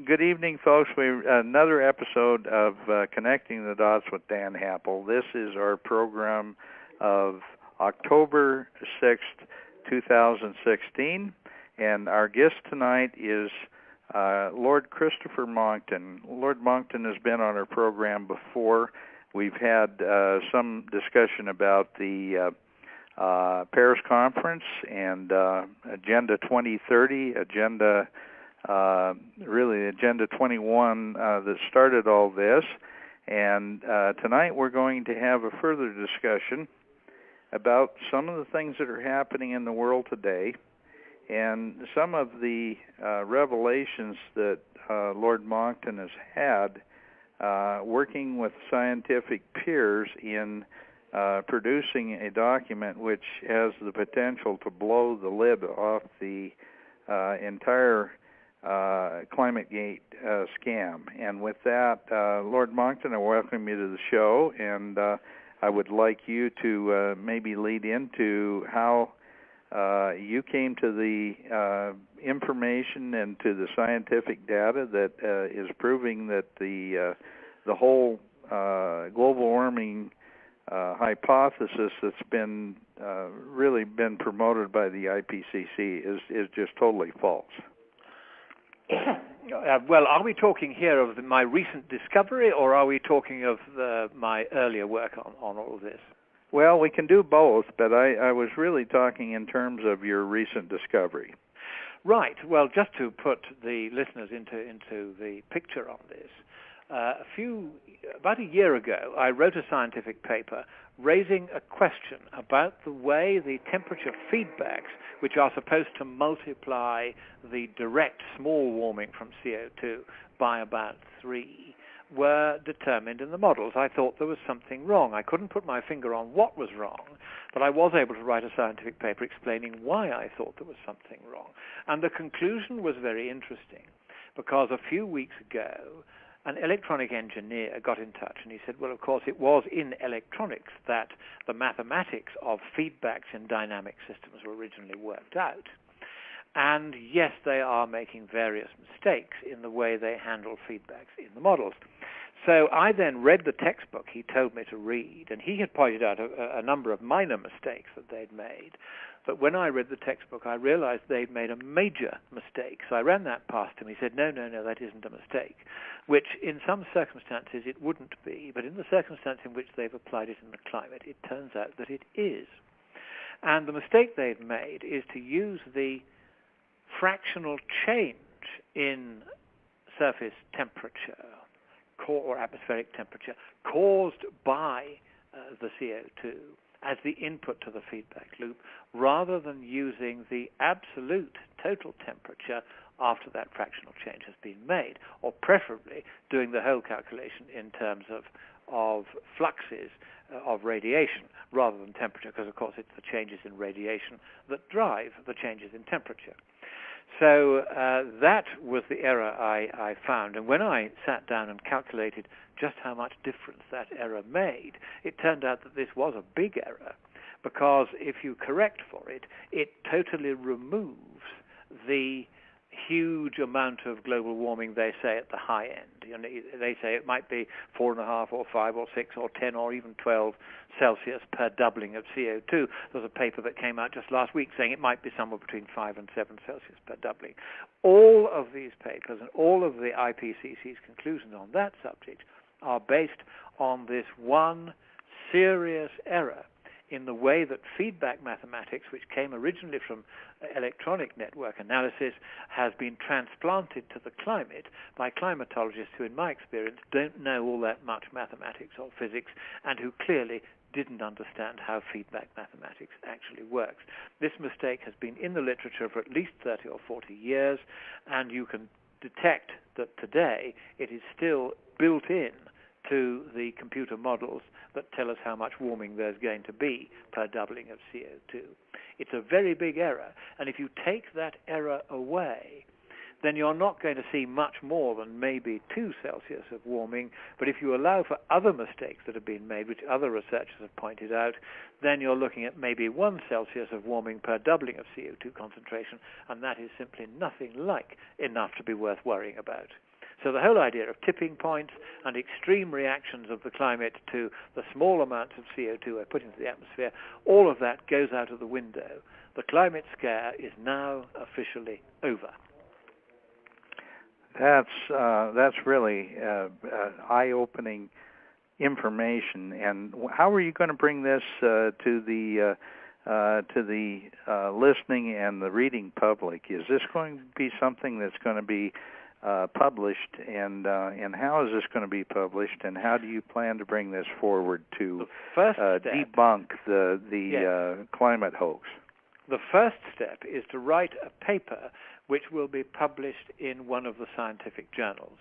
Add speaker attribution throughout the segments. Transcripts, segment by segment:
Speaker 1: Good evening, folks. Another episode of Connecting the Dots with Dan Happel. This is our program of October 6th, 2016, and our guest tonight is Lord Christopher Monkton. Lord Monkton has been on our program before. We've had some discussion about the Paris Conference and Agenda 2030, Agenda 21 that started all this. And tonight we're going to have a further discussion about some of the things that are happening in the world today and some of the revelations that Lord Monkton has had working with scientific peers in producing a document which has the potential to blow the lid off the entire ClimateGate scam. And with that, Lord Monkton, I welcome you to the show, and I would like you to maybe lead into how you came to the information and to the scientific data that is proving that the whole global warming hypothesis that's been really been promoted by the IPCC is just totally false.
Speaker 2: Well, are we talking here of my recent discovery, or are we talking of my earlier work on all of this?
Speaker 1: Well, we can do both, but I was really talking in terms of your recent discovery.
Speaker 2: Right. Well, just to put the listeners into the picture on this, about a year ago, I wrote a scientific paper raising a question about the way the temperature feedbacks, which are supposed to multiply the direct small warming from CO2 by about 3, were determined in the models. I thought there was something wrong. I couldn't put my finger on what was wrong, but I was able to write a scientific paper explaining why I thought there was something wrong. And the conclusion was very interesting, because a few weeks ago, an electronic engineer got in touch and he said, well, of course, it was in electronics that the mathematics of feedbacks in dynamic systems were originally worked out. And yes, they are making various mistakes in the way they handle feedbacks in the models. So I then read the textbook he told me to read, and he had pointed out a number of minor mistakes that they'd made. But when I read the textbook, I realized they'd made a major mistake. So I ran that past him. He said, no, that isn't a mistake, which in some circumstances it wouldn't be. But in the circumstance in which they've applied it in the climate, it turns out that it is. And the mistake they've made is to use the fractional change in surface temperature or atmospheric temperature caused by the CO2 as the input to the feedback loop, rather than using the absolute total temperature after that fractional change has been made, or preferably doing the whole calculation in terms of fluxes of radiation rather than temperature, because of course it's the changes in radiation that drive the changes in temperature. So that was the error I found. And when I sat down and calculated just how much difference that error made, it turned out that this was a big error, because if you correct for it, it totally removes the huge amount of global warming they say at the high end. You know, they say it might be 4.5 or 5 or 6 or 10 or even 12 Celsius per doubling of CO2. There's a paper that came out just last week saying it might be somewhere between 5 and 7 Celsius per doubling. All of these papers and all of the IPCC's conclusions on that subject are based on this one serious error in the way that feedback mathematics, which came originally from electronic network analysis, has been transplanted to the climate by climatologists who, in my experience, don't know all that much mathematics or physics, and who clearly didn't understand how feedback mathematics actually works. This mistake has been in the literature for at least 30 or 40 years, and you can detect that today it is still built in to the computer models that tell us how much warming there's going to be per doubling of CO2. It's a very big error, and if you take that error away, then you're not going to see much more than maybe 2 Celsius of warming. But if you allow for other mistakes that have been made, which other researchers have pointed out, then you're looking at maybe 1 Celsius of warming per doubling of CO2 concentration, and that is simply nothing like enough to be worth worrying about. So the whole idea of tipping points and extreme reactions of the climate to the small amounts of CO2 I put into the atmosphere, all of that goes out of the window. The climate scare is now officially over.
Speaker 1: That's really eye-opening information. And how are you going to bring this to the listening and the reading public? Is this going to be something that's going to be published, and how is this going to be published, and how do you plan to bring this forward to debunk the climate hoax?
Speaker 2: The first step is to write a paper which will be published in one of the scientific journals.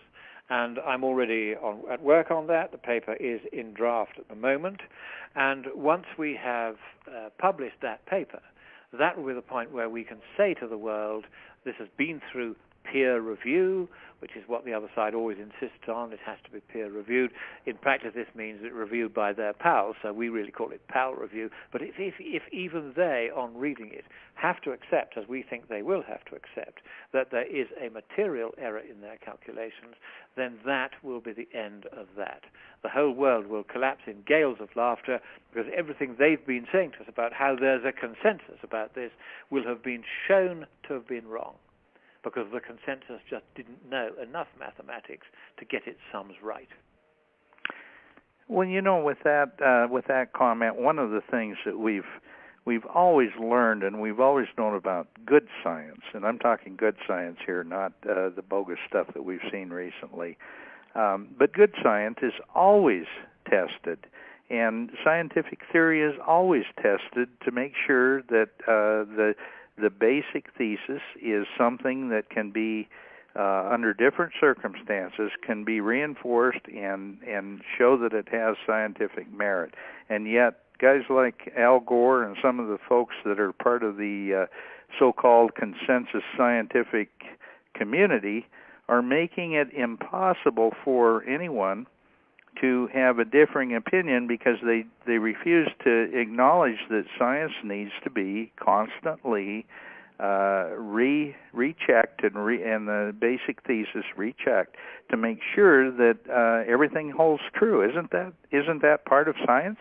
Speaker 2: And I'm already at work on that. The paper is in draft at the moment. And once we have published that paper, that will be the point where we can say to the world, this has been through peer review, which is what the other side always insists on. It has to be peer reviewed. In practice, this means it's reviewed by their pals, so we really call it pal review. But if even they, on reading it, have to accept, as we think they will have to accept, that there is a material error in their calculations, then that will be the end of that. The whole world will collapse in gales of laughter, because everything they've been saying to us about how there's a consensus about this will have been shown to have been wrong, because the consensus just didn't know enough mathematics to get its sums right.
Speaker 1: Well, with that comment, one of the things that we've always learned and we've always known about good science, and I'm talking good science here, not the bogus stuff that we've seen recently, but good science is always tested, and scientific theory is always tested to make sure that the basic thesis is something that can be, under different circumstances, can be reinforced and show that it has scientific merit. And yet, guys like Al Gore and some of the folks that are part of the so-called consensus scientific community are making it impossible for anyone to have a differing opinion, because they refuse to acknowledge that science needs to be constantly rechecked and the basic thesis rechecked to make sure that everything holds true. Isn't that part of science?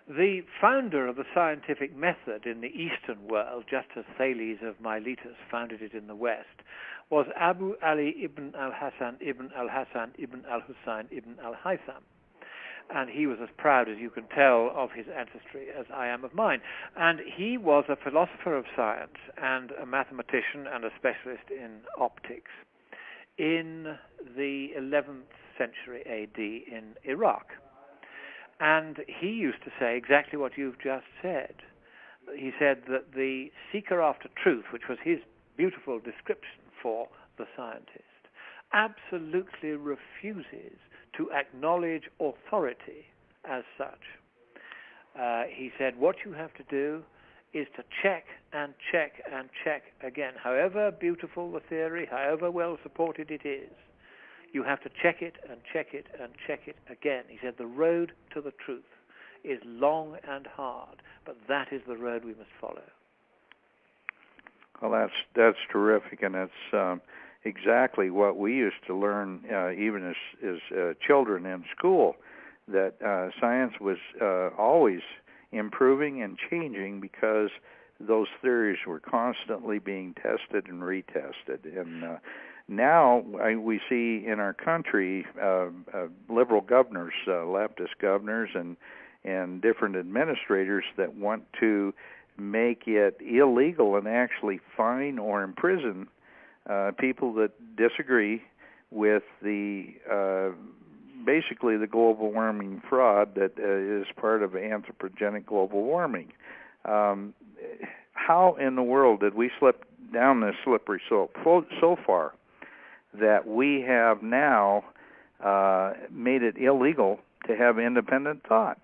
Speaker 2: The founder of the scientific method in the Eastern world, just as Thales of Miletus founded it in the West, was Abu Ali ibn al-Hasan ibn al-Hasan ibn al-Husayn ibn al-Haytham. And he was as proud, as you can tell, of his ancestry as I am of mine. And he was a philosopher of science and a mathematician and a specialist in optics in the 11th century AD in Iraq. And he used to say exactly what you've just said. He said that the seeker after truth, which was his beautiful description for the scientist, absolutely refuses to acknowledge authority as such. He said what you have to do is to check and check and check again. However beautiful the theory, however well supported it is, you have to check it and check it and check it again. He said the road to the truth is long and hard, but that is the road we must follow.
Speaker 1: Well, that's terrific, and it's exactly what we used to learn even as children in school, that science was always improving and changing because those theories were constantly being tested and retested. And now we see in our country liberal governors, leftist governors, and different administrators that want to make it illegal and actually fine or imprison people that disagree with the basically the global warming fraud that is part of anthropogenic global warming. How in the world did we slip down this slippery slope so far that we have now made it illegal to have independent thought?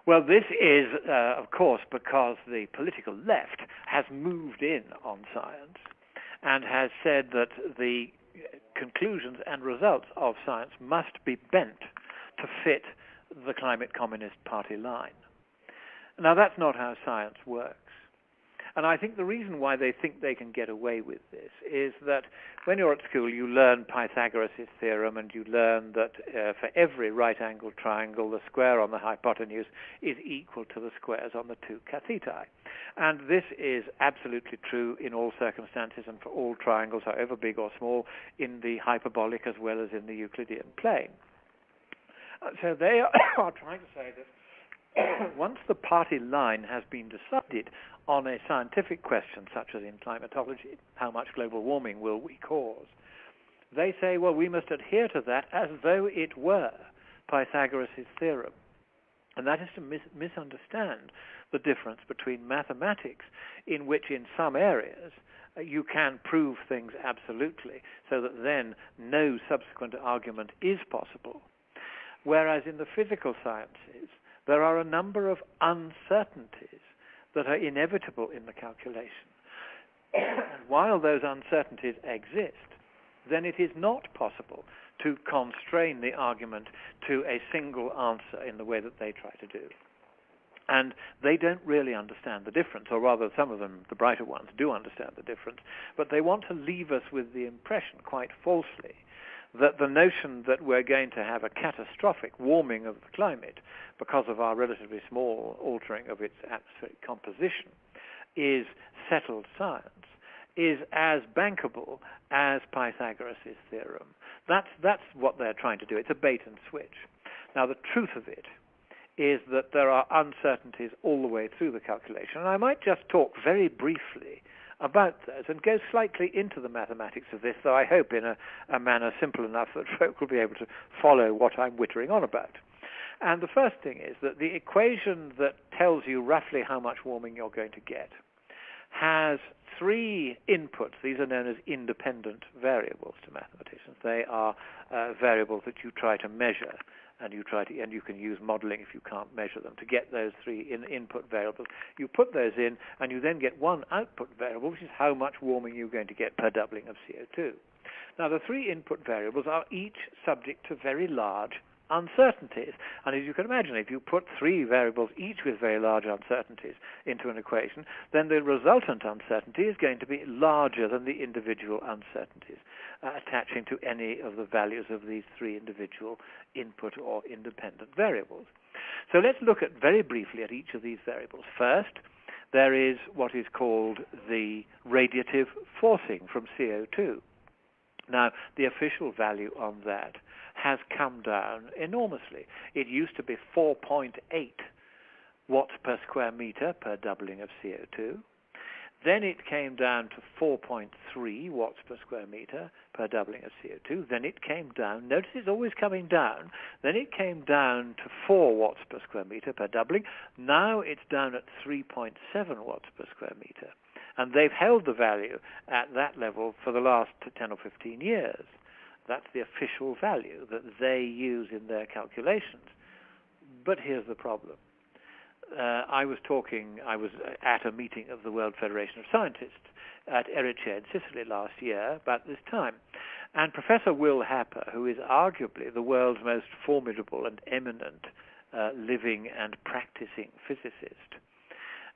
Speaker 2: Well, this is, of course, because the political left has moved in on science. and has said that the conclusions and results of science must be bent to fit the Climate Communist Party line. Now, that's not how science works. And I think the reason why they think they can get away with this is that when you're at school, you learn Pythagoras' theorem, and you learn that for every right-angled triangle, the square on the hypotenuse is equal to the squares on the two catheti. And this is absolutely true in all circumstances and for all triangles, however big or small, in the hyperbolic as well as in the Euclidean plane. So they are trying to say that once the party line has been decided on a scientific question, such as in climatology, how much global warming will we cause, they say, well, we must adhere to that as though it were Pythagoras' theorem. And that is to misunderstand the difference between mathematics, in which in some areas you can prove things absolutely, so that then no subsequent argument is possible, whereas in the physical sciences there are a number of uncertainties that are inevitable in the calculation. And while those uncertainties exist, then it is not possible to constrain the argument to a single answer in the way that they try to do. And they don't really understand the difference, or rather some of them, the brighter ones, do understand the difference, but they want to leave us with the impression, quite falsely, that the notion that we're going to have a catastrophic warming of the climate because of our relatively small altering of its atmospheric composition is settled science, is as bankable as Pythagoras' theorem. That's what they're trying to do. It's a bait and switch. Now, the truth of it is that there are uncertainties all the way through the calculation. And I might just talk very briefly about those and go slightly into the mathematics of this, though I hope in a manner simple enough that folk will be able to follow what I'm wittering on about. And the first thing is that the equation that tells you roughly how much warming you're going to get has three inputs. These are known as independent variables to mathematicians. They are variables that you try to measure, and you can use modeling if you can't measure them to get those three input variables. You put those in, and you then get one output variable, which is how much warming you're going to get per doubling of CO2. Now, the three input variables are each subject to very large uncertainties. And as you can imagine, if you put three variables, each with very large uncertainties, into an equation, then the resultant uncertainty is going to be larger than the individual uncertainties attaching to any of the values of these three individual input or independent variables. So let's look at very briefly at each of these variables. First, there is what is called the radiative forcing from CO2. Now, the official value on that has come down enormously. It used to be 4.8 watts per square meter per doubling of CO2. Then it came down to 4.3 watts per square meter per doubling of CO2. Then it came down, notice it's always coming down, then it came down to 4 watts per square meter per doubling. Now it's down at 3.7 watts per square meter. And they've held the value at that level for the last 10 or 15 years. That's the official value that they use in their calculations. But here's the problem. I was at a meeting of the World Federation of Scientists at AMEREXIT in Sicily last year about this time. And Professor Will Happer, who is arguably the world's most formidable and eminent living and practicing physicist,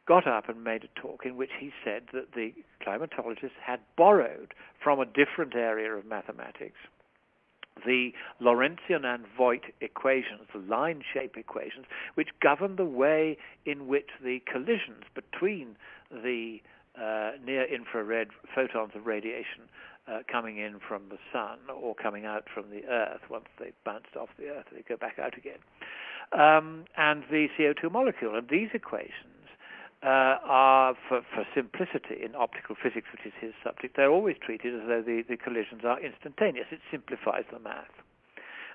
Speaker 2: got up and made a talk in which he said that the climatologists had borrowed from a different area of mathematics the Lorentzian and Voigt equations, the line shape equations, which govern the way in which the collisions between the near-infrared photons of radiation coming in from the sun or coming out from the Earth, once they've bounced off the Earth, they go back out again, and the CO2 molecule. And these equations are, for simplicity in optical physics, which is his subject, they're always treated as though the collisions are instantaneous. It simplifies the math.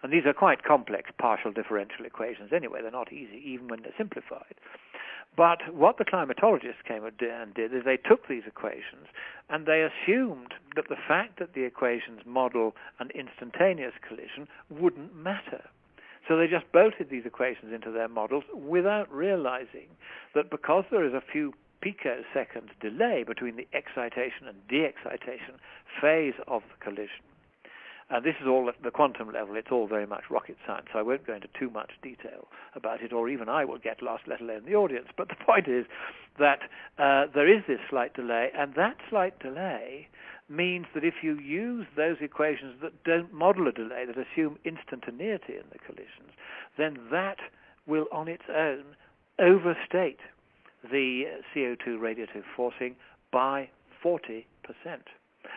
Speaker 2: And these are quite complex partial differential equations anyway. They're not easy, even when they're simplified. But what the climatologists came and did is they took these equations and they assumed that the fact that the equations model an instantaneous collision wouldn't matter. So they just bolted these equations into their models without realizing that because there is a few picosecond delay between the excitation and de-excitation phase of the collision. And this is all at the quantum level. It's all very much rocket science, so I won't go into too much detail about it, or even I will get lost, let alone the audience. But the point is that there is this slight delay, and that slight delay means that if you use those equations that don't model a delay, that assume instantaneity in the collisions, then that will on its own overstate the CO2 radiative forcing by 40%.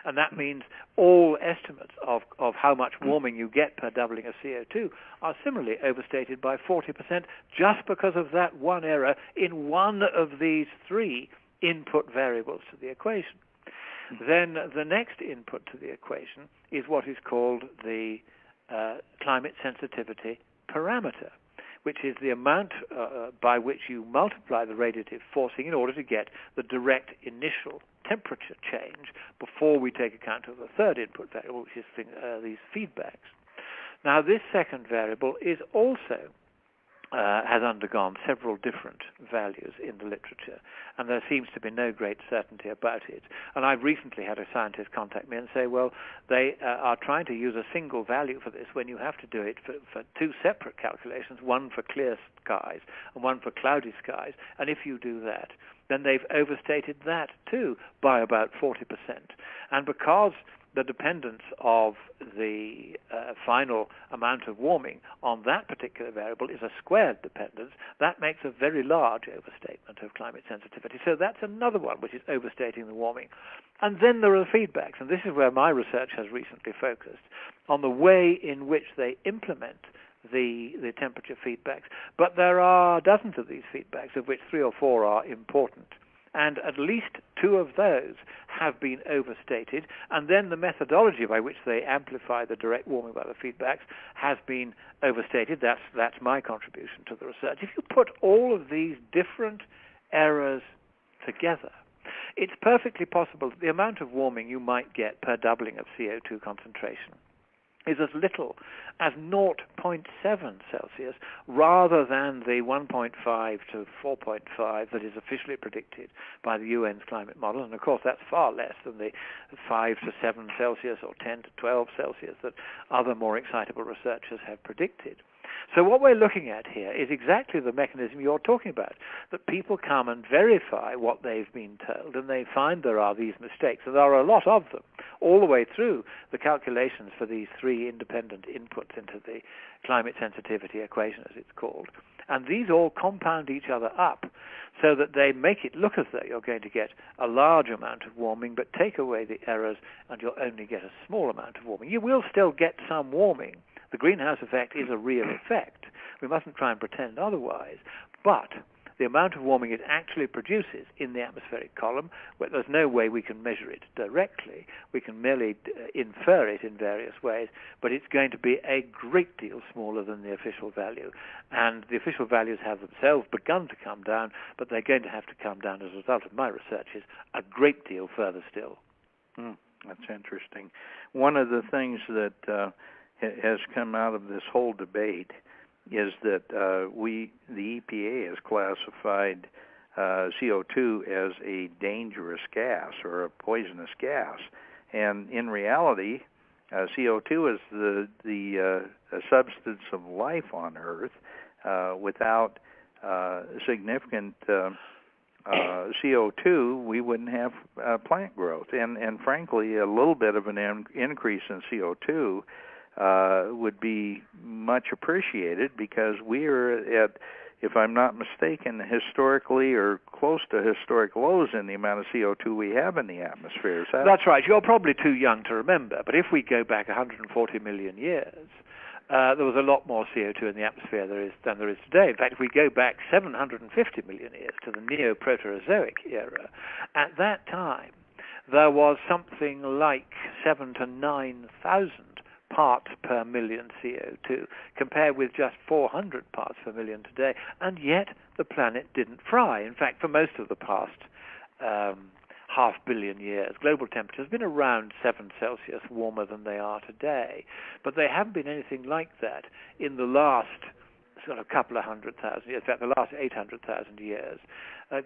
Speaker 2: And that means all estimates of how much warming you get per doubling of CO2 are similarly overstated by 40% just because of that one error in one of these three input variables to the equation. Then the next input to the equation is what is called the climate sensitivity parameter, which is the amount by which you multiply the radiative forcing in order to get the direct initial temperature change before we take account of the third input variable, which is these feedbacks. Now, this second variable is also has undergone several different values in the literature, and there seems to be no great certainty about it. And I've recently had a scientist contact me and say, well, they are trying to use a single value for this when you have to do it for two separate calculations, one for clear skies and one for cloudy skies, and if you do that, then they've overstated that too by about 40%. And because the dependence of the final amount of warming on that particular variable is a squared dependence, that makes a very large overstatement of climate sensitivity. So that's another one which is overstating the warming. And then there are the feedbacks, and this is where my research has recently focused, on the way in which they implement the temperature feedbacks. But there are dozens of these feedbacks, of which 3 or 4 are important. And at least 2 of those have been overstated, and then the methodology by which they amplify the direct warming by the feedbacks has been overstated. That's my contribution to the research. If you put all of these different errors together, it's perfectly possible that the amount of warming you might get per doubling of CO2 concentration is as little as 0.7 Celsius rather than the 1.5 to 4.5 that is officially predicted by the UN's climate model. And of course that's far less than the 5 to 7 Celsius or 10 to 12 Celsius that other more excitable researchers have predicted. So what we're looking at here is exactly the mechanism you're talking about, that people come and verify what they've been told, and they find there are these mistakes, and there are a lot of them, all the way through the calculations for these 3 independent inputs into the climate sensitivity equation, as it's called. And these all compound each other up so that they make it look as though you're going to get a large amount of warming, but take away the errors and you'll only get a small amount of warming. You will still get some warming. The greenhouse effect is a real effect. We mustn't try and pretend otherwise. But the amount of warming it actually produces in the atmospheric column, where there's no way we can measure it directly. We can merely infer it in various ways, but it's going to be a great deal smaller than the official value. And the official values have themselves begun to come down, but they're going to have to come down as a result of my researches a great deal further still.
Speaker 1: That's interesting. One of the things that has come out of this whole debate is that the EPA has classified CO2 as a dangerous gas or a poisonous gas, and in reality, CO2 is the substance of life on Earth. Without significant CO2, we wouldn't have plant growth, and frankly, a little bit of an increase in CO2 would be much appreciated, because we are at, if I'm not mistaken, historically or close to historic lows in the amount of CO2 we have in the atmosphere.
Speaker 2: That's right. You're probably too young to remember, but if we go back 140 million years, there was a lot more CO2 in the atmosphere than there is today. In fact, if we go back 750 million years to the Neo-Proterozoic era, at that time there was something like 7,000 to 9,000 parts per million CO2, compared with just 400 parts per million today, and yet the planet didn't fry. In fact, for most of the past 500 million years, global temperature has been around 7 Celsius warmer than they are today, but they haven't been anything like that in the last sort of couple of 100,000 years, in fact the last 800,000 years.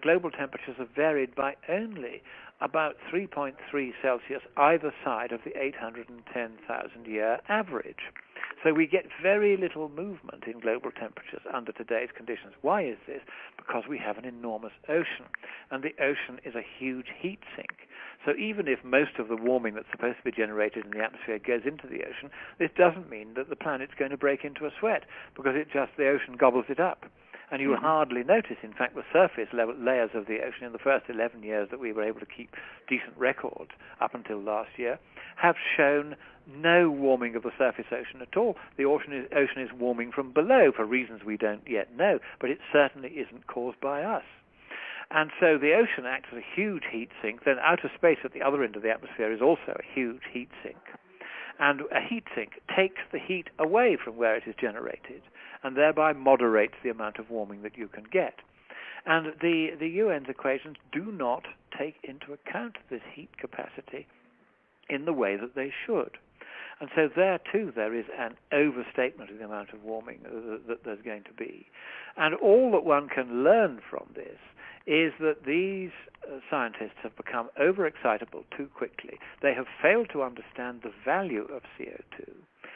Speaker 2: global temperatures have varied by only about 3.3 Celsius either side of the 810,000-year average. So we get very little movement in global temperatures under today's conditions. Why is this? Because we have an enormous ocean, and the ocean is a huge heat sink. So even if most of the warming that's supposed to be generated in the atmosphere goes into the ocean, this doesn't mean that the planet's going to break into a sweat, because the ocean gobbles it up. And you will hardly notice, in fact, the surface layers of the ocean in the first 11 years that we were able to keep decent records up until last year have shown no warming of the surface ocean at all. The ocean is warming from below for reasons we don't yet know, but it certainly isn't caused by us. And so the ocean acts as a huge heat sink. Then outer space at the other end of the atmosphere is also a huge heat sink. And a heat sink takes the heat away from where it is generated and thereby moderates the amount of warming that you can get. And the UN's equations do not take into account this heat capacity in the way that they should. And so there, too, there is an overstatement of the amount of warming that there's going to be. And all that one can learn from this is that these scientists have become overexcitable too quickly. They have failed to understand the value of CO2.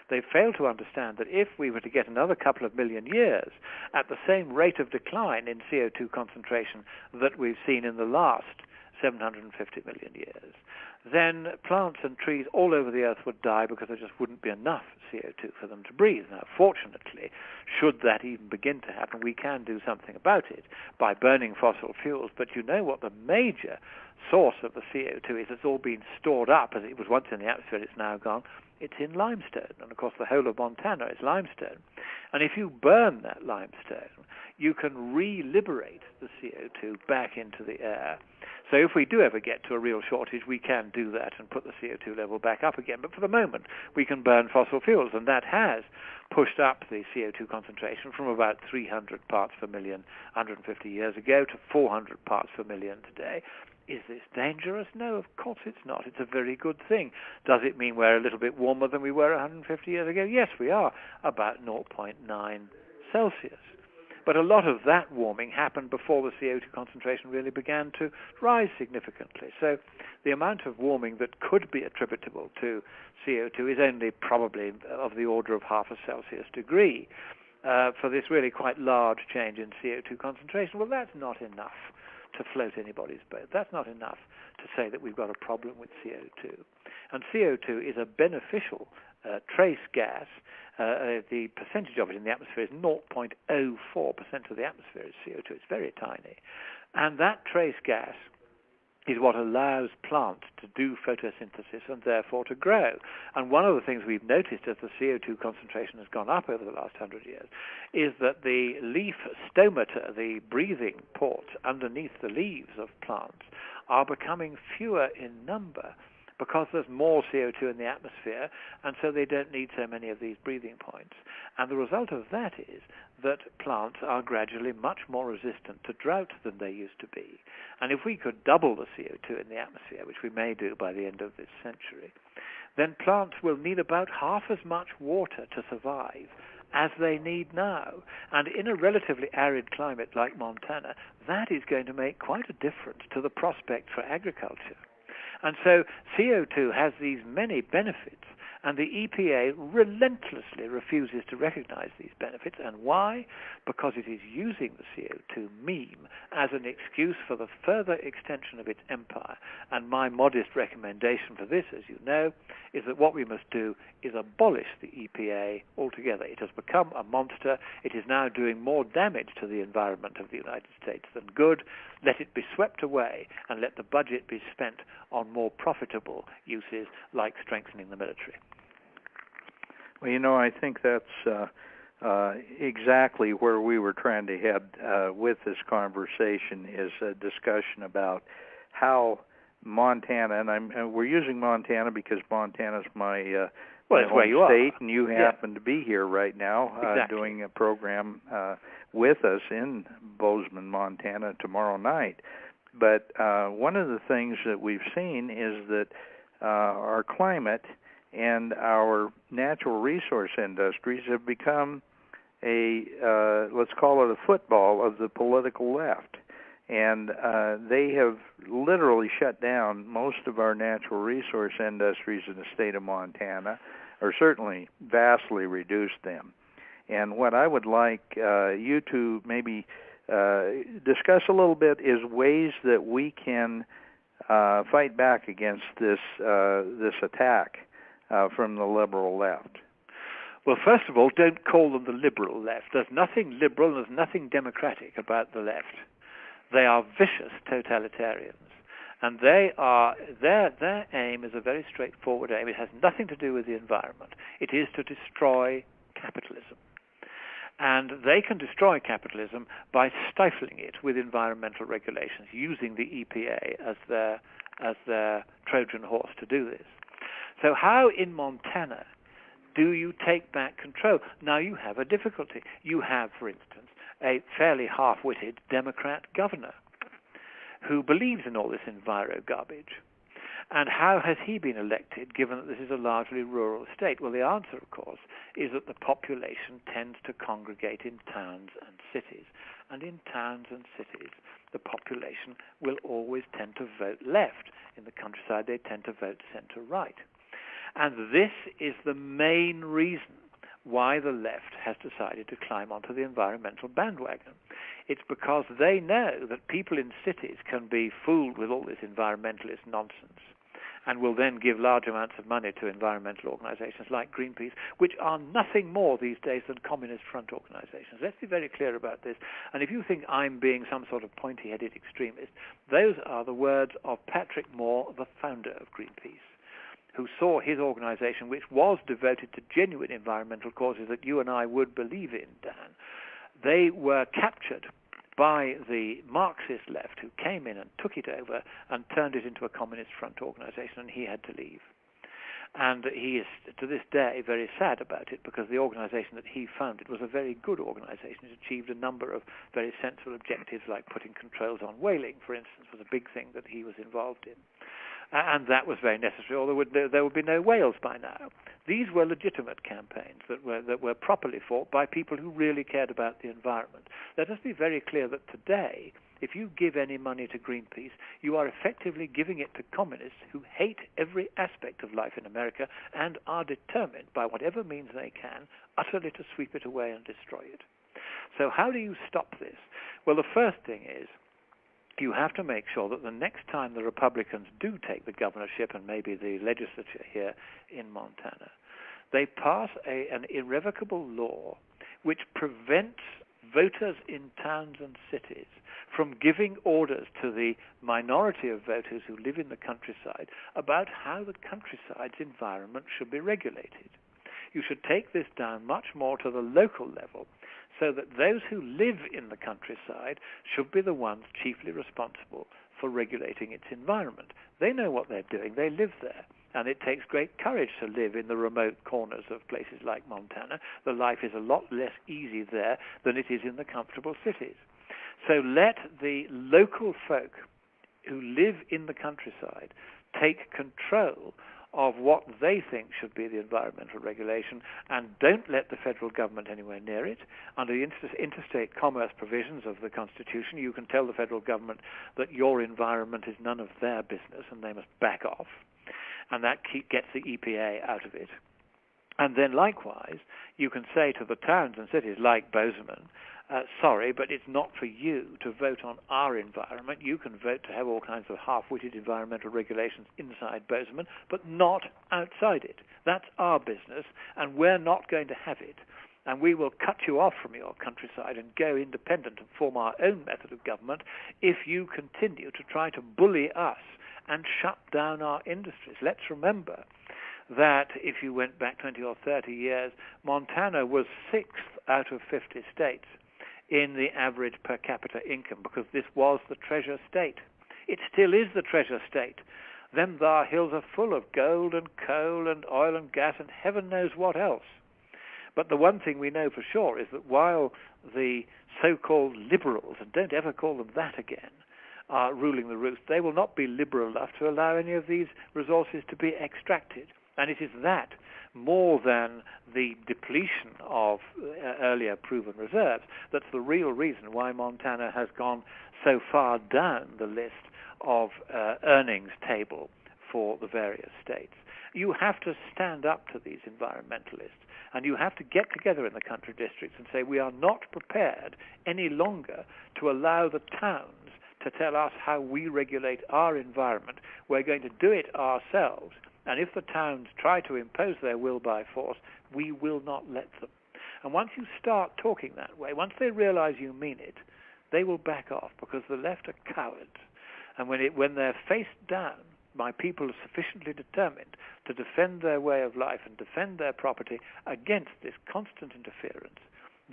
Speaker 2: They failed to understand that if we were to get another couple of million years at the same rate of decline in CO2 concentration that we've seen in the last 750 million years, then plants and trees all over the earth would die because there just wouldn't be enough CO2 for them to breathe. Now, fortunately, should that even begin to happen, we can do something about it by burning fossil fuels. But you know what the major source of the CO2 is? It's all been stored up, as it was once in the atmosphere, it's now gone. It's in limestone, and of course the whole of Montana is limestone. And if you burn that limestone, you can re-liberate the CO2 back into the air. So if we do ever get to a real shortage, we can do that and put the CO2 level back up again. But for the moment, we can burn fossil fuels, and that has pushed up the CO2 concentration from about 300 parts per million 150 years ago to 400 parts per million today. Is this dangerous? No, of course it's not. It's a very good thing. Does it mean we're a little bit warmer than we were 150 years ago? Yes, we are, about 0.9 Celsius. But a lot of that warming happened before the CO2 concentration really began to rise significantly. So the amount of warming that could be attributable to CO2 is only probably of the order of half a Celsius degree for this really quite large change in CO2 concentration. Well, that's not enough to float anybody's boat. That's not enough to say that we've got a problem with CO2. And CO2 is a beneficial trace gas. The percentage of it in the atmosphere is 0.04% of the atmosphere is CO2. It's very tiny. And that trace gas is what allows plants to do photosynthesis and therefore to grow. And one of the things we've noticed as the CO2 concentration has gone up over the last 100 years is that the leaf stomata, the breathing ports underneath the leaves of plants, are becoming fewer in number because there's more CO2 in the atmosphere, and so they don't need so many of these breathing points. And the result of that is that plants are gradually much more resistant to drought than they used to be. And if we could double the CO2 in the atmosphere, which we may do by the end of this century, then plants will need about half as much water to survive as they need now. And in a relatively arid climate like Montana, that is going to make quite a difference to the prospect for agriculture. And so CO2 has these many benefits, and the EPA relentlessly refuses to recognize these benefits. And why? Because it is using the CO2 meme as an excuse for the further extension of its empire. And my modest recommendation for this, as you know, is that what we must do is abolish the EPA altogether. It has become a monster. It is now doing more damage to the environment of the United States than good. Let it be swept away, and let the budget be spent on more profitable uses like strengthening the military.
Speaker 1: Well, you know, I think that's exactly where we were trying to head with this conversation, is a discussion about how Montana, and we're using Montana because Montana's my home state, and you happen to be here right now doing a program with us in Bozeman, Montana tomorrow night. But one of the things that we've seen is that our climate and our natural resource industries have become let's call it a football of the political left. And they have literally shut down most of our natural resource industries in the state of Montana, or certainly vastly reduced them. And what I would like you to maybe discuss a little bit is ways that we can fight back against this attack from the liberal left.
Speaker 2: Well, first of all, don't call them the liberal left. There's nothing liberal, there's nothing democratic about the left. They are vicious totalitarians, and their aim is a very straightforward aim. It has nothing to do with the environment. It is to destroy capitalism. And they can destroy capitalism by stifling it with environmental regulations, using the EPA as their Trojan horse to do this. So how in Montana do you take back control? Now you have a difficulty. You have, for instance, a fairly half-witted Democrat governor who believes in all this enviro garbage. And how has he been elected, given that this is a largely rural state? Well, the answer, of course, is that the population tends to congregate in towns and cities. And in towns and cities, the population will always tend to vote left. In the countryside, they tend to vote center-right. And this is the main reason why the left has decided to climb onto the environmental bandwagon. It's because they know that people in cities can be fooled with all this environmentalist nonsense and will then give large amounts of money to environmental organizations like Greenpeace, which are nothing more these days than communist front organizations. Let's be very clear about this. And if you think I'm being some sort of pointy-headed extremist, those are the words of Patrick Moore, the founder of Greenpeace, who saw his organization, which was devoted to genuine environmental causes that you and I would believe in, Dan. They were captured by the Marxist left, who came in and took it over and turned it into a communist front organization, and he had to leave. And he is, to this day, very sad about it, because the organization that he founded was a very good organization. It achieved a number of very sensible objectives, like putting controls on whaling, for instance, was a big thing that he was involved in. And that was very necessary, or there would be no whales by now. These were legitimate campaigns that were properly fought by people who really cared about the environment. Let us be very clear that today, if you give any money to Greenpeace, you are effectively giving it to communists who hate every aspect of life in America and are determined, by whatever means they can, utterly to sweep it away and destroy it. So how do you stop this? Well, the first thing is, you have to make sure that the next time the Republicans do take the governorship and maybe the legislature here in Montana, they pass an irrevocable law which prevents voters in towns and cities from giving orders to the minority of voters who live in the countryside about how the countryside's environment should be regulated. You should take this down much more to the local level, so that those who live in the countryside should be the ones chiefly responsible for regulating its environment. They know what they're doing. They live there. And it takes great courage to live in the remote corners of places like Montana. The life is a lot less easy there than it is in the comfortable cities. So let the local folk who live in the countryside take control of what they think should be the environmental regulation, and don't let the federal government anywhere near it. Under the interstate commerce provisions of the Constitution, you can tell the federal government that your environment is none of their business and they must back off, and that gets the EPA out of it. And then likewise, you can say to the towns and cities like Bozeman, sorry, but it's not for you to vote on our environment. You can vote to have all kinds of half-witted environmental regulations inside Bozeman, but not outside it. That's our business, and we're not going to have it. And we will cut you off from your countryside and go independent and form our own method of government if you continue to try to bully us and shut down our industries. Let's remember that if you went back 20 or 30 years, Montana was 6th out of 50 states in the average per capita income, because this was the treasure state. It still is the treasure state. Them thar hills are full of gold and coal and oil and gas and heaven knows what else. But the one thing we know for sure is that while the so-called liberals, and don't ever call them that again, are ruling the roost, they will not be liberal enough to allow any of these resources to be extracted. And it is that more than the depletion of earlier proven reserves, that's the real reason why Montana has gone so far down the list of earnings table for the various states. You have to stand up to these environmentalists, and you have to get together in the country districts and say, we are not prepared any longer to allow the towns to tell us how we regulate our environment. We're going to do it ourselves. And if the towns try to impose their will by force, we will not let them. And once you start talking that way, once they realize you mean it, they will back off, because the left are cowards. And when they're faced down by people sufficiently determined to defend their way of life and defend their property against this constant interference,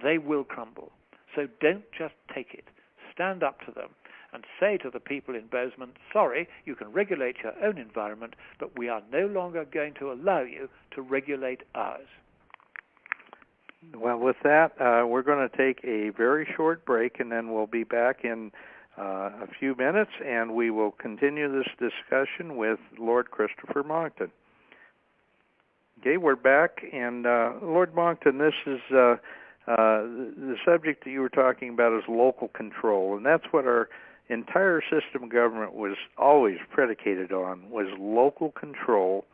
Speaker 2: they will crumble. So don't just take it. Stand up to them and say to the people in Bozeman, sorry, you can regulate your own environment, but we are no longer going to allow you to regulate ours.
Speaker 1: Well, with that, we're going to take a very short break, and then we'll be back in a few minutes, and we will continue this discussion with Lord Christopher Monkton. Okay, we're back, and Lord Monkton, this is the subject that you were talking about is local control, and that's what our entire system of government was always predicated on, was local control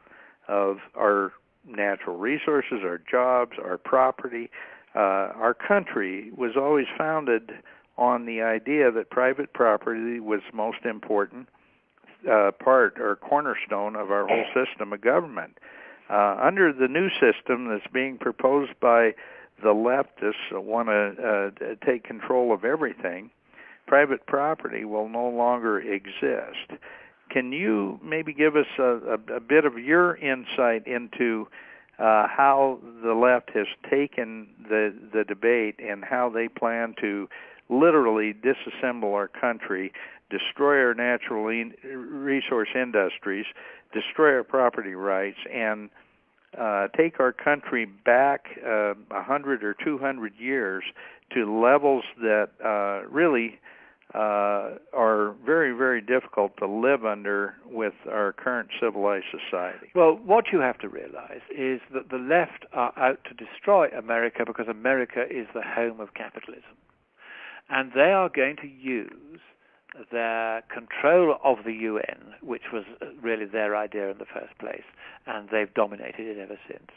Speaker 1: of our natural resources, our jobs, our property. Our country was always founded on the idea that private property was the most important part or cornerstone of our whole system of government. Under the new system that's being proposed by the leftists that want to take control of everything, private property will no longer exist. Can you maybe give us a bit of your insight into how the left has taken the debate and how they plan to literally disassemble our country, destroy our natural resource industries, destroy our property rights, and take our country back 100 or 200 years to levels that really are very, very difficult to live under with our current civilized society?
Speaker 2: Well, what you have to realize is that the left are out to destroy America because America is the home of capitalism. And they are going to use their control of the UN, which was really their idea in the first place, and they've dominated it ever since.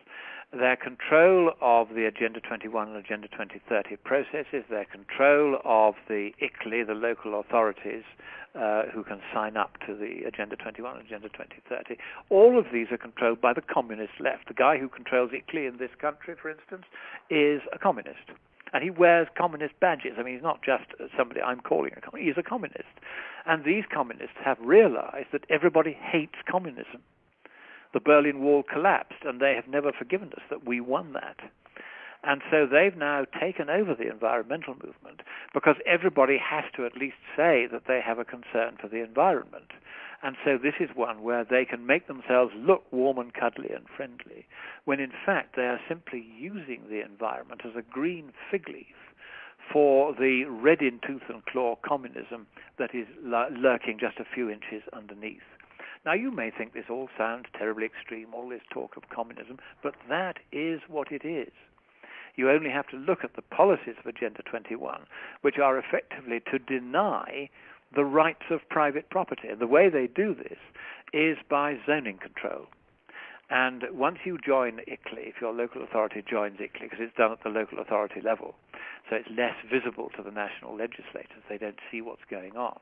Speaker 2: Their control of the Agenda 21 and Agenda 2030 processes, their control of the ICLEI, the local authorities who can sign up to the Agenda 21 and Agenda 2030, all of these are controlled by the communist left. The guy who controls ICLEI in this country, for instance, is a communist. And he wears communist badges. I mean, he's not just somebody I'm calling a communist. He's a communist. And these communists have realized that everybody hates communism. The Berlin Wall collapsed, and they have never forgiven us that we won that. And so they've now taken over the environmental movement because everybody has to at least say that they have a concern for the environment. And so this is one where they can make themselves look warm and cuddly and friendly, when in fact they are simply using the environment as a green fig leaf for the red in tooth and claw communism that is lurking just a few inches underneath. Now, you may think this all sounds terribly extreme, all this talk of communism, but that is what it is. You only have to look at the policies of Agenda 21, which are effectively to deny the rights of private property. And the way they do this is by zoning control. And once you join ICLEI, if your local authority joins ICLEI, because it's done at the local authority level, so it's less visible to the national legislators, they don't see what's going on,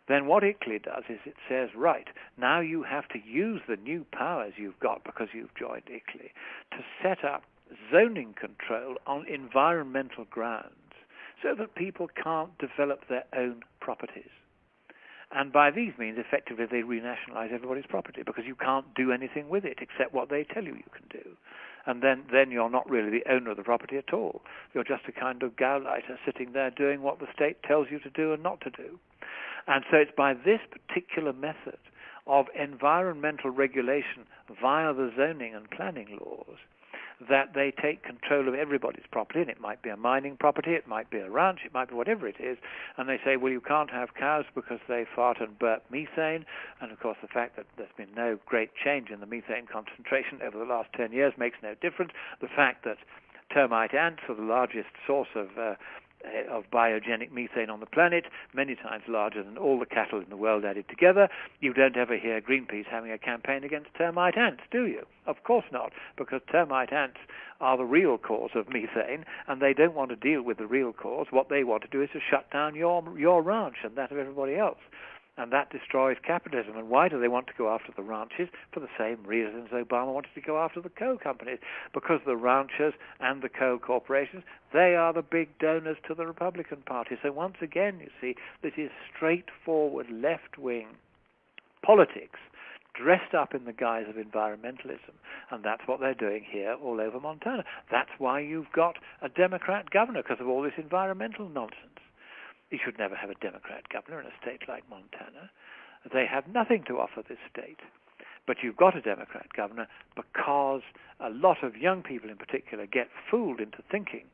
Speaker 2: then what ICLEI does is it says, right, now you have to use the new powers you've got because you've joined ICLEI to set up zoning control on environmental grounds so that people can't develop their own properties. And by these means, effectively, they renationalize everybody's property because you can't do anything with it except what they tell you can do. And then you're not really the owner of the property at all. You're just a kind of gauleiter sitting there doing what the state tells you to do and not to do. And so it's by this particular method of environmental regulation via the zoning and planning laws that they take control of everybody's property, and it might be a mining property, it might be a ranch, it might be whatever it is, and they say, well, you can't have cows because they fart and burp methane, and of course the fact that there's been no great change in the methane concentration over the last 10 years makes no difference. The fact that termite ants are the largest source of biogenic methane on the planet, many times larger than all the cattle in the world added together. You don't ever hear Greenpeace having a campaign against termite ants, do you? Of course not, because termite ants are the real cause of methane, and they don't want to deal with the real cause. What they want to do is to shut down your ranch and that of everybody else. And that destroys capitalism. And why do they want to go after the ranches? For the same reasons Obama wanted to go after the coal companies. Because the ranchers and the coal corporations, they are the big donors to the Republican Party. So once again, you see, this is straightforward left-wing politics dressed up in the guise of environmentalism. And that's what they're doing here all over Montana. That's why you've got a Democrat governor, because of all this environmental nonsense. You should never have a Democrat governor in a state like Montana. They have nothing to offer this state. But you've got a Democrat governor because a lot of young people in particular get fooled into thinking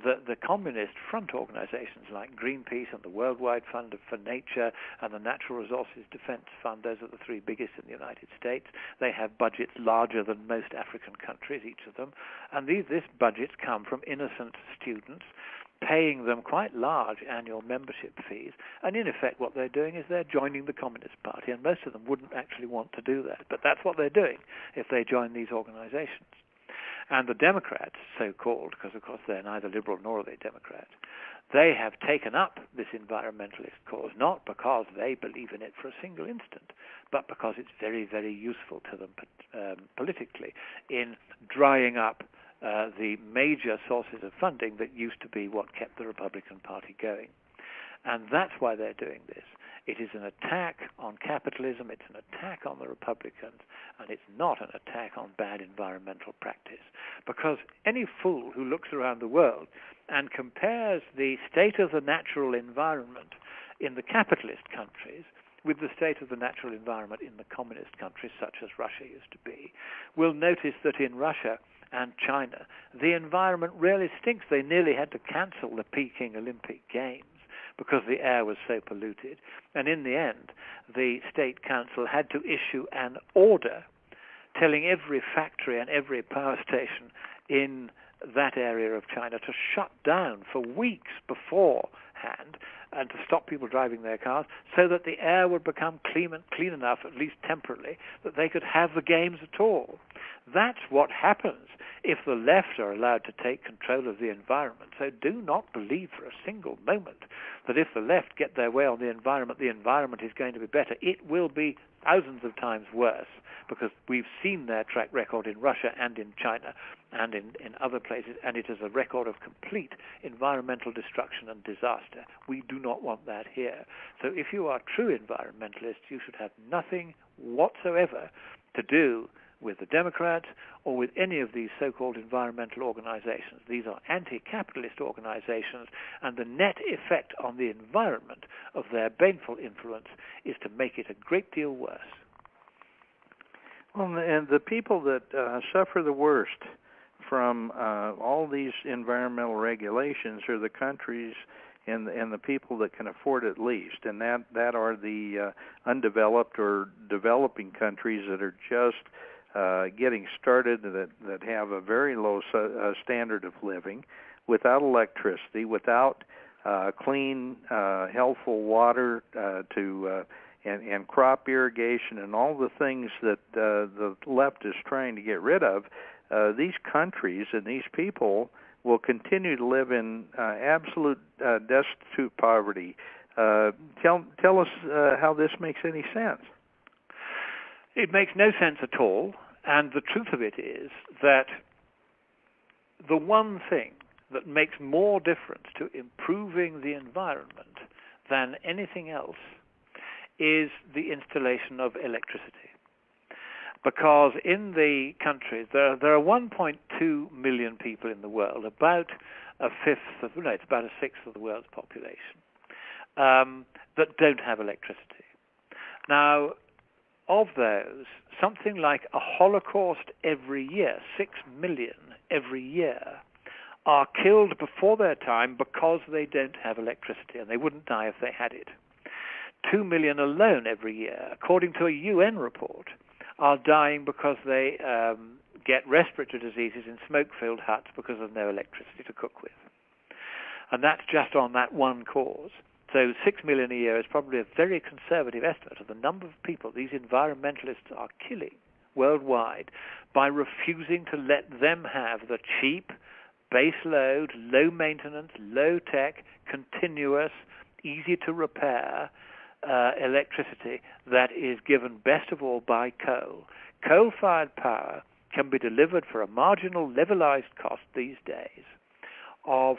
Speaker 2: that the communist front organizations like Greenpeace and the Worldwide Fund for Nature and the Natural Resources Defense Fund, those are the three biggest in the United States. They have budgets larger than most African countries, each of them. And these budgets come from innocent students paying them quite large annual membership fees, and in effect what they're doing is they're joining the Communist Party, and most of them wouldn't actually want to do that, but that's what they're doing if they join these organizations. And the Democrats, so-called, because of course they're neither liberal nor are they Democrats, they have taken up this environmentalist cause, not because they believe in it for a single instant, but because it's very, very useful to them politically in drying up the major sources of funding that used to be what kept the Republican Party going. And that's why they're doing this. It is an attack on capitalism, it's an attack on the Republicans, and it's not an attack on bad environmental practice. Because any fool who looks around the world and compares the state of the natural environment in the capitalist countries with the state of the natural environment in the communist countries, such as Russia used to be, will notice that in Russia and China, the environment really stinks. They nearly had to cancel the Peking Olympic Games because the air was so polluted. And in the end, the state council had to issue an order telling every factory and every power station in that area of China to shut down for weeks beforehand and to stop people driving their cars so that the air would become clean enough, at least temporarily, that they could have the games at all. That's what happens if the left are allowed to take control of the environment. So do not believe for a single moment that if the left get their way on the environment is going to be better. It will be thousands of times worse, because we've seen their track record in Russia and in China and in other places, and it is a record of complete environmental destruction and disaster. We do not want that here. So if you are true environmentalists, you should have nothing whatsoever to do with the Democrats or with any of these so-called environmental organizations. These are anti-capitalist organizations, and the net effect on the environment of their baneful influence is to make it a great deal worse.
Speaker 1: Well, and the people that suffer the worst from all these environmental regulations are the countries and the people that can afford it least, and that are the undeveloped or developing countries that are just getting started, that have a very low standard of living, without electricity, without clean, healthful water and crop irrigation and all the things that the left is trying to get rid of. These countries and these people will continue to live in absolute destitute poverty. Tell us how this makes any sense.
Speaker 2: It makes no sense at all, and the truth of it is that the one thing that makes more difference to improving the environment than anything else is the installation of electricity. Because in the countries, there are 1.2 million people in the world, about it's about a sixth of the world's population, that don't have electricity. Now, of those, something like a Holocaust every year, 6 million every year are killed before their time because they don't have electricity, and they wouldn't die if they had it. 2 million alone every year, according to a UN report, are dying because they get respiratory diseases in smoke-filled huts because of no electricity to cook with. And that's just on that one cause. So 6 million a year is probably a very conservative estimate of the number of people these environmentalists are killing worldwide by refusing to let them have the cheap, base-load, low-maintenance, low-tech, continuous, easy-to-repair electricity that is given best of all by coal. Coal-fired power can be delivered for a marginal levelized cost these days of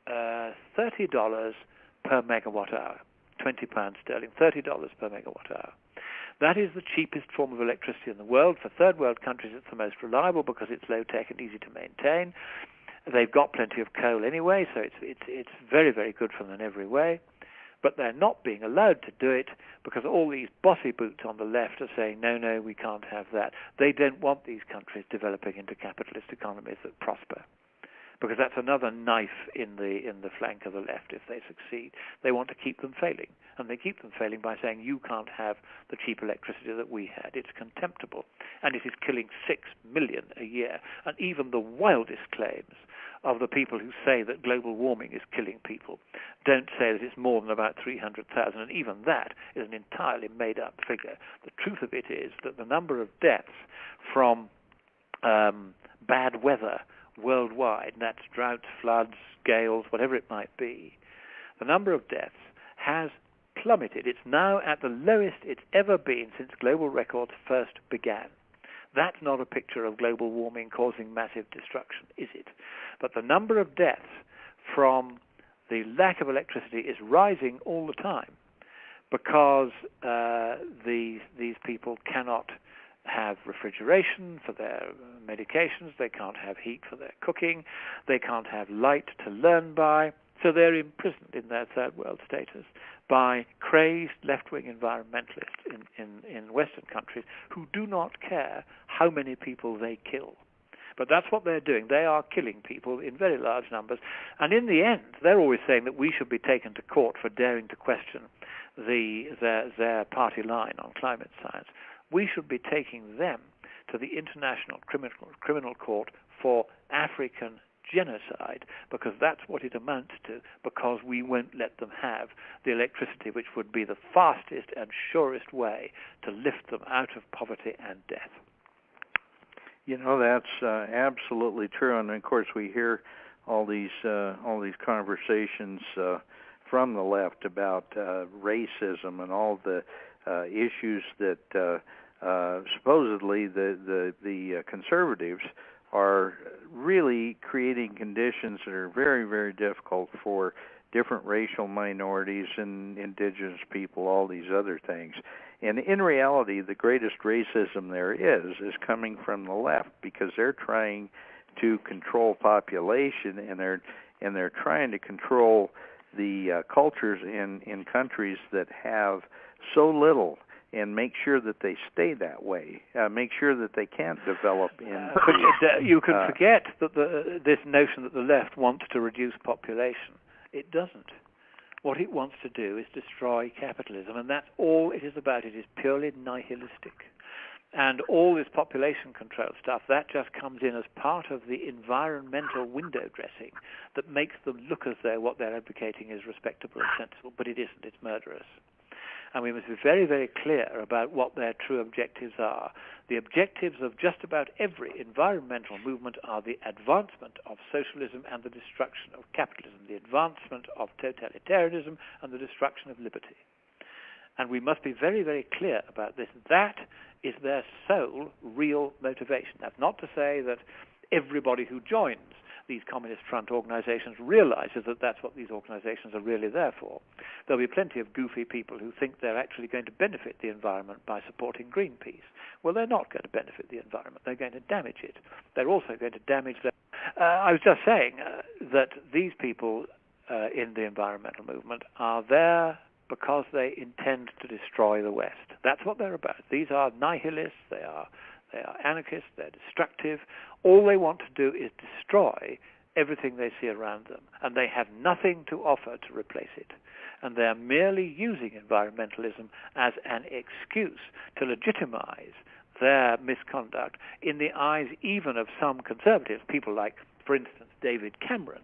Speaker 2: $30 per megawatt hour, £20 sterling, $30 per megawatt hour. That is the cheapest form of electricity in the world. For third world countries, it's the most reliable because it's low-tech and easy to maintain. They've got plenty of coal anyway, so it's very, very good for them in every way. But they're not being allowed to do it because all these bossy boots on the left are saying, no, we can't have that. They don't want these countries developing into capitalist economies that prosper, because that's another knife in the flank of the left if they succeed. They want to keep them failing, and they keep them failing by saying you can't have the cheap electricity that we had. It's contemptible, and it is killing 6 million a year. And even the wildest claims of the people who say that global warming is killing people don't say that it's more than about 300,000, and even that is an entirely made-up figure. The truth of it is that the number of deaths from bad weather worldwide, and that's droughts, floods, gales, whatever it might be, the number of deaths has plummeted. It's now at the lowest it's ever been since global records first began. That's not a picture of global warming causing massive destruction, is it? But the number of deaths from the lack of electricity is rising all the time because these people cannot have refrigeration for their medications, they can't have heat for their cooking, they can't have light to learn by, so they're imprisoned in their third world status by crazed left-wing environmentalists in Western countries who do not care how many people they kill. But that's what they're doing. They are killing people in very large numbers. And in the end, they're always saying that we should be taken to court for daring to question their party line on climate science. We should be taking them to the International Criminal Court for African genocide, because that's what it amounts to, because we won't let them have the electricity which would be the fastest and surest way to lift them out of poverty and death.
Speaker 1: You know, that's absolutely true, and of course we hear all these conversations from the left about racism and all the issues that supposedly the conservatives are really creating conditions that are very, very difficult for different racial minorities and indigenous people, all these other things. And in reality, the greatest racism there is coming from the left, because they're trying to control population, and they're trying to control the cultures in countries that have so little, and make sure that they stay that way, make sure that they can't develop in...
Speaker 2: you can forget that this notion that the left wants to reduce population. It doesn't. What it wants to do is destroy capitalism, and that's all it is about. It is purely nihilistic. And all this population control stuff, that just comes in as part of the environmental window dressing that makes them look as though what they're advocating is respectable and sensible, but it isn't. It's murderous. And we must be very, very clear about what their true objectives are. The objectives of just about every environmental movement are the advancement of socialism and the destruction of capitalism, the advancement of totalitarianism and the destruction of liberty. And we must be very, very clear about this. That is their sole real motivation. That's not to say that everybody who joins these Communist Front organizations realizes that that's what these organizations are really there for. There'll be plenty of goofy people who think they're actually going to benefit the environment by supporting Greenpeace. Well, they're not going to benefit the environment. They're going to damage it. They're also going to damage their... I was just saying that these people in the environmental movement are there because they intend to destroy the West. That's what they're about. These are nihilists. They They are anarchists, they're destructive. All they want to do is destroy everything they see around them, and they have nothing to offer to replace it. And they're merely using environmentalism as an excuse to legitimize their misconduct in the eyes even of some conservatives, people like, for instance, David Cameron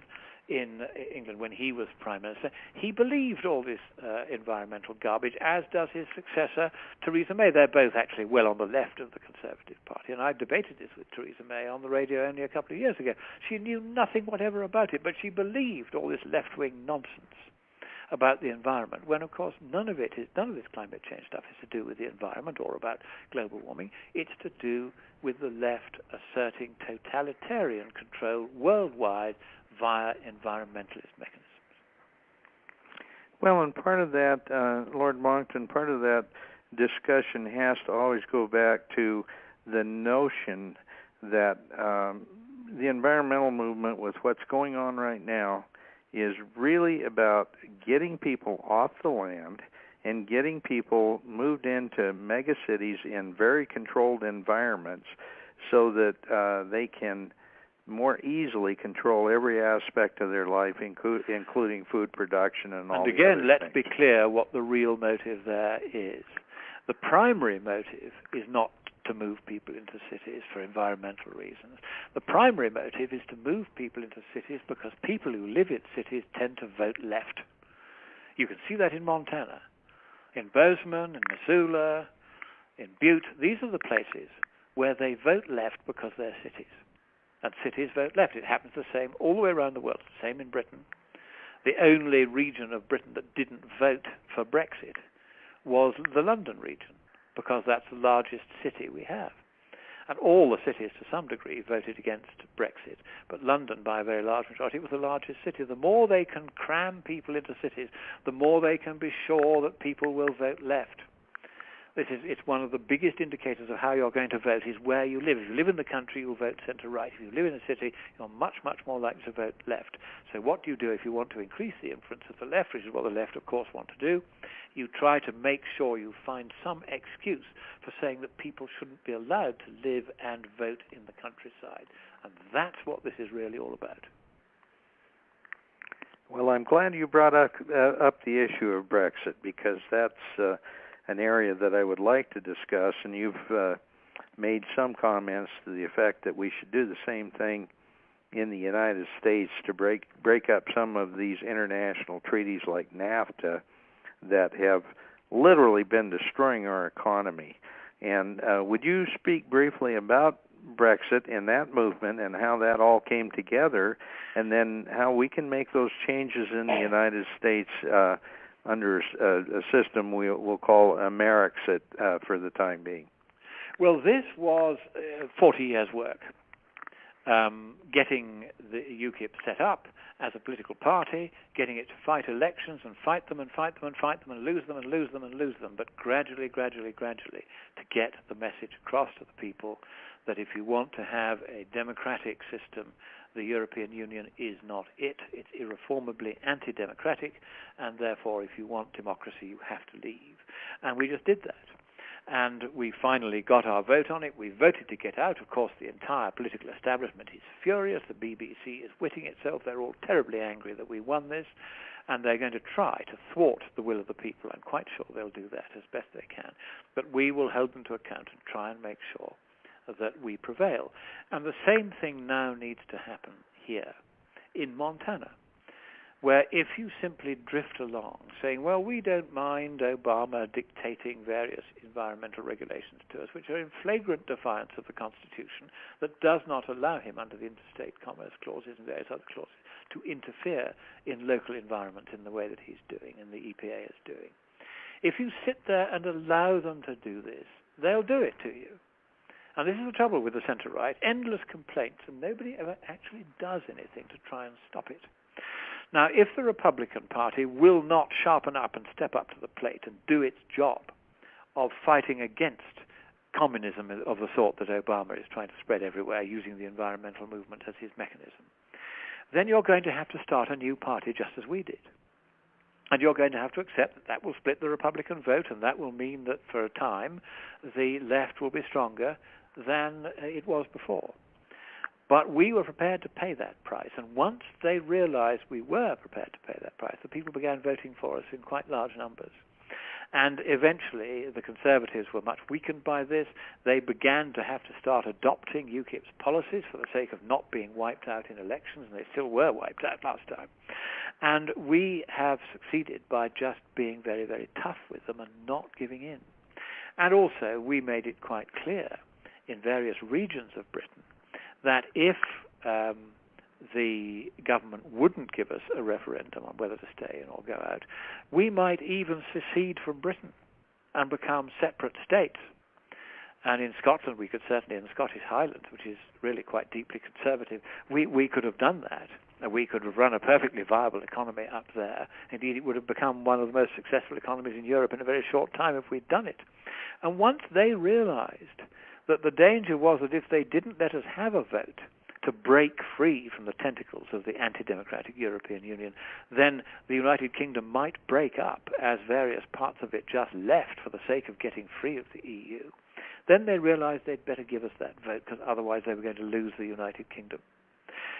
Speaker 2: in England when he was Prime Minister. He believed all this environmental garbage, as does his successor, Theresa May. They're both actually well on the left of the Conservative Party, and I debated this with Theresa May on the radio only a couple of years ago. She knew nothing whatever about it, but she believed all this left-wing nonsense about the environment, when of course none of this climate change stuff is to do with the environment or about global warming. It's to do with the left asserting totalitarian control worldwide via environmentalist mechanisms.
Speaker 1: Well, and part of that, Lord Monkton, part of that discussion has to always go back to the notion that the environmental movement, with what's going on right now, is really about getting people off the land and getting people moved into megacities in very controlled environments so that they can more easily control every aspect of their life, including food production and all.
Speaker 2: And again, let's be clear what the real motive there is. The primary motive is not to move people into cities for environmental reasons. The primary motive is to move people into cities because people who live in cities tend to vote left. You can see that in Montana, in Bozeman, in Missoula, in Butte. These are the places where they vote left because they're cities. And cities vote left. It happens the same all the way around the world, the same in Britain. The only region of Britain that didn't vote for Brexit was the London region, because that's the largest city we have. And all the cities, to some degree, voted against Brexit. But London, by a very large majority, was the largest city. The more they can cram people into cities, the more they can be sure that people will vote left. It's one of the biggest indicators of how you're going to vote is where you live. If you live in the country, you'll vote centre-right. If you live in a city, you're much, much more likely to vote left. So what do you do if you want to increase the influence of the left, which is what the left, of course, want to do? You try to make sure you find some excuse for saying that people shouldn't be allowed to live and vote in the countryside. And that's what this is really all about.
Speaker 1: Well, I'm glad you brought up the issue of Brexit, because that's an area that I would like to discuss, and you've made some comments to the effect that we should do the same thing in the United States to break up some of these international treaties like NAFTA that have literally been destroying our economy. And would you speak briefly about Brexit and that movement and how that all came together, and then how we can make those changes in the United States under a system we'll call AMEREXIT for the time being?
Speaker 2: Well, this was 40 years' work, getting the UKIP set up as a political party, getting it to fight elections and fight them and fight them and fight them and lose them and lose them and lose them, but gradually to get the message across to the people that if you want to have a democratic system, the European Union is not it. It's irreformably anti-democratic, and therefore if you want democracy, you have to leave. And we just did that. And we finally got our vote on it. We voted to get out. Of course, the entire political establishment is furious. The BBC is wetting itself. They're all terribly angry that we won this, and they're going to try to thwart the will of the people. I'm quite sure they'll do that as best they can. But we will hold them to account and try and make sure that we prevail. And the same thing now needs to happen here in Montana, where if you simply drift along saying, well, we don't mind Obama dictating various environmental regulations to us, which are in flagrant defiance of the Constitution, that does not allow him under the interstate commerce clauses and various other clauses to interfere in local environment in the way that he's doing and the EPA is doing. If you sit there and allow them to do this, they'll do it to you. And this is the trouble with the centre-right, endless complaints, and nobody ever actually does anything to try and stop it. Now, if the Republican Party will not sharpen up and step up to the plate and do its job of fighting against communism of the sort that Obama is trying to spread everywhere, using the environmental movement as his mechanism, then you're going to have to start a new party just as we did. And you're going to have to accept that that will split the Republican vote, and that will mean that for a time the left will be stronger than it was before. But we were prepared to pay that price. And once they realized we were prepared to pay that price, the people began voting for us in quite large numbers. And eventually, the Conservatives were much weakened by this. They began to have to start adopting UKIP's policies for the sake of not being wiped out in elections, and they still were wiped out last time. And we have succeeded by just being very, very tough with them and not giving in. And also, we made it quite clear in various regions of Britain that if the government wouldn't give us a referendum on whether to stay in or go out, we might even secede from Britain and become separate states. And in Scotland, we could certainly, in the Scottish Highlands, which is really quite deeply conservative, we could have done that. And we could have run a perfectly viable economy up there. Indeed, it would have become one of the most successful economies in Europe in a very short time if we'd done it. And once they realized that the danger was that if they didn't let us have a vote to break free from the tentacles of the anti-democratic European Union, then the United Kingdom might break up as various parts of it just left for the sake of getting free of the EU, then they realized they'd better give us that vote, because otherwise they were going to lose the United Kingdom.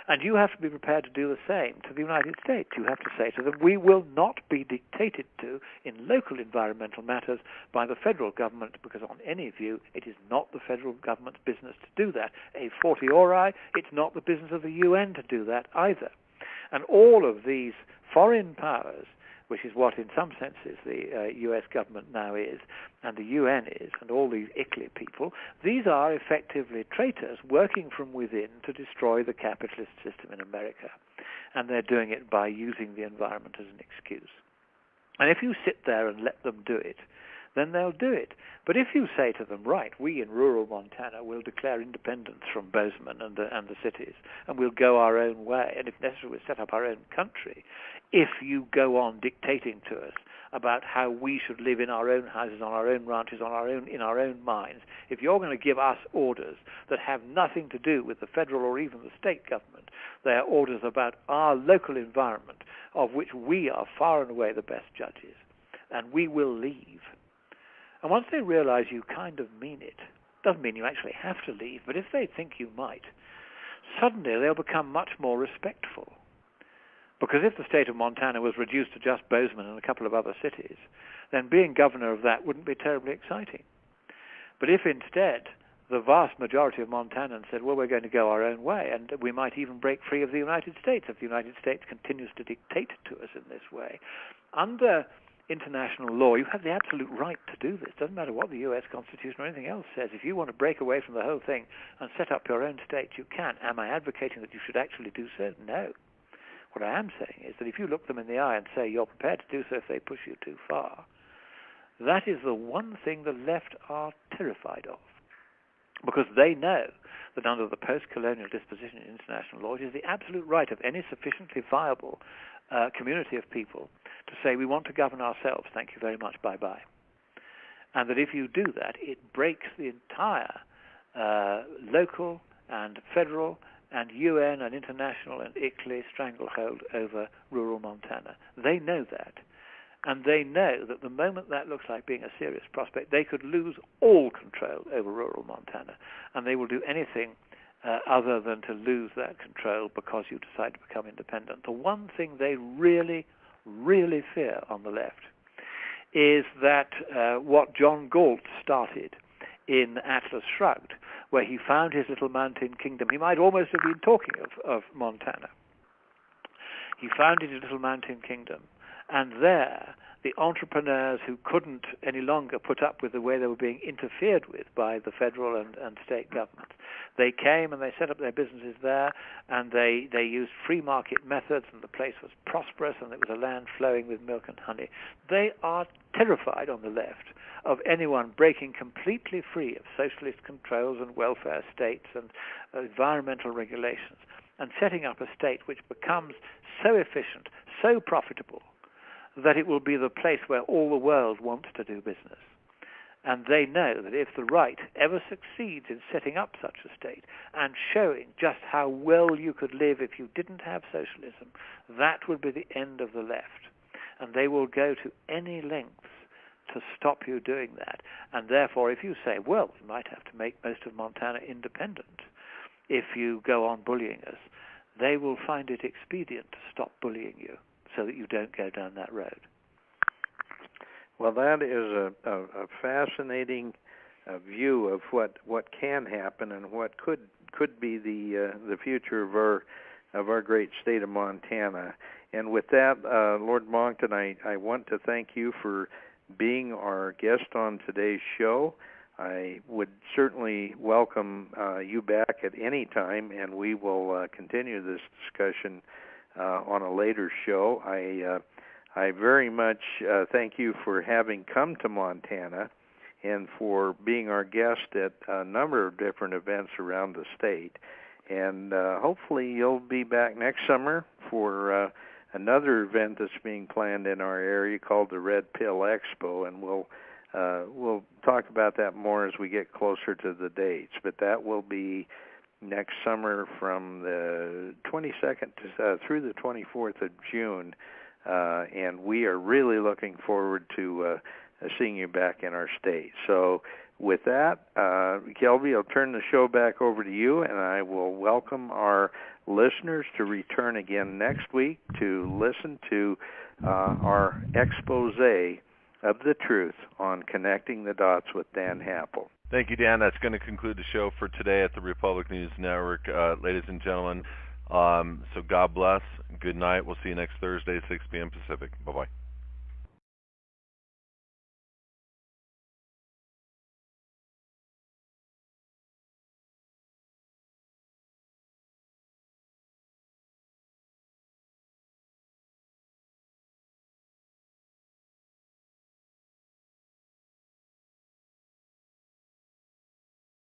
Speaker 2: And you have to be prepared to do the same to the United States. You have to say to them, we will not be dictated to in local environmental matters by the federal government, because on any view, it is not the federal government's business to do that. A fortiori, it's not the business of the UN to do that either. And all of these foreign powers, which is what in some senses the US government now is, and the UN is, and all these ICLI people, these are effectively traitors working from within to destroy the capitalist system in America. And they're doing it by using the environment as an excuse. And if you sit there and let them do it, then they'll do it. But if you say to them, right, we in rural Montana will declare independence from Bozeman and the cities, and we'll go our own way, and if necessary we'll set up our own country, if you go on dictating to us about how we should live in our own houses, on our own ranches, in our own mines, if you're going to give us orders that have nothing to do with the federal or even the state government, they are orders about our local environment, of which we are far and away the best judges, and we will leave. And once they realize you kind of mean it, doesn't mean you actually have to leave, but if they think you might, suddenly they'll become much more respectful. Because if the state of Montana was reduced to just Bozeman and a couple of other cities, then being governor of that wouldn't be terribly exciting. But if instead the vast majority of Montanans said, well, we're going to go our own way, and we might even break free of the United States if the United States continues to dictate to us in this way, under international law, you have the absolute right to do this. It doesn't matter what the U.S. Constitution or anything else says. If you want to break away from the whole thing and set up your own state, you can. Am I advocating that you should actually do so? No. What I am saying is that if you look them in the eye and say you're prepared to do so if they push you too far, that is the one thing the left are terrified of. Because they know that under the post-colonial disposition in international law, it is the absolute right of any sufficiently viable community of people to say, we want to govern ourselves, thank you very much, bye-bye. And that if you do that, it breaks the entire local and federal and UN and international and ICLI stranglehold over rural Montana. They know that. And they know that the moment that looks like being a serious prospect, they could lose all control over rural Montana. And they will do anything other than to lose that control because you decide to become independent. The one thing they really, really fear on the left is that what John Galt started in Atlas Shrugged, where he found his little mountain kingdom. He might almost have been talking of Montana. He founded his little mountain kingdom, and there the entrepreneurs who couldn't any longer put up with the way they were being interfered with by the federal and state governments, they came and they set up their businesses there, and they used free market methods, and the place was prosperous, and it was a land flowing with milk and honey. They are terrified on the left of anyone breaking completely free of socialist controls and welfare states and environmental regulations and setting up a state which becomes so efficient, so profitable, that it will be the place where all the world wants to do business. And they know that if the right ever succeeds in setting up such a state and showing just how well you could live if you didn't have socialism, that would be the end of the left. And they will go to any lengths to stop you doing that. And therefore, if you say, well, we might have to make most of Montana independent if you go on bullying us, they will find it expedient to stop bullying you so that you don't go down that road.
Speaker 1: Well, that is a fascinating view of what can happen and what could be the future of our great state of Montana. And with that, Lord Monkton, I want to thank you for being our guest on today's show. I would certainly welcome you back at any time, and we will continue this discussion on a later show. I very much thank you for having come to Montana and for being our guest at a number of different events around the state. And hopefully you'll be back next summer for another event that's being planned in our area called the Red Pill Expo, and we'll talk about that more as we get closer to the dates. But that will be next summer from the 22nd through the 24th of June, and we are really looking forward to seeing you back in our state. So with that, Kelby, I'll turn the show back over to you, and I will welcome our listeners to return again next week to listen to our expose of the truth on Connecting the Dots with Dan Happel.
Speaker 3: Thank you, Dan. That's going to conclude the show for today at the Republic News Network. Ladies and gentlemen, so God bless. Good night. We'll see you next Thursday, 6 p.m. Pacific. Bye-bye.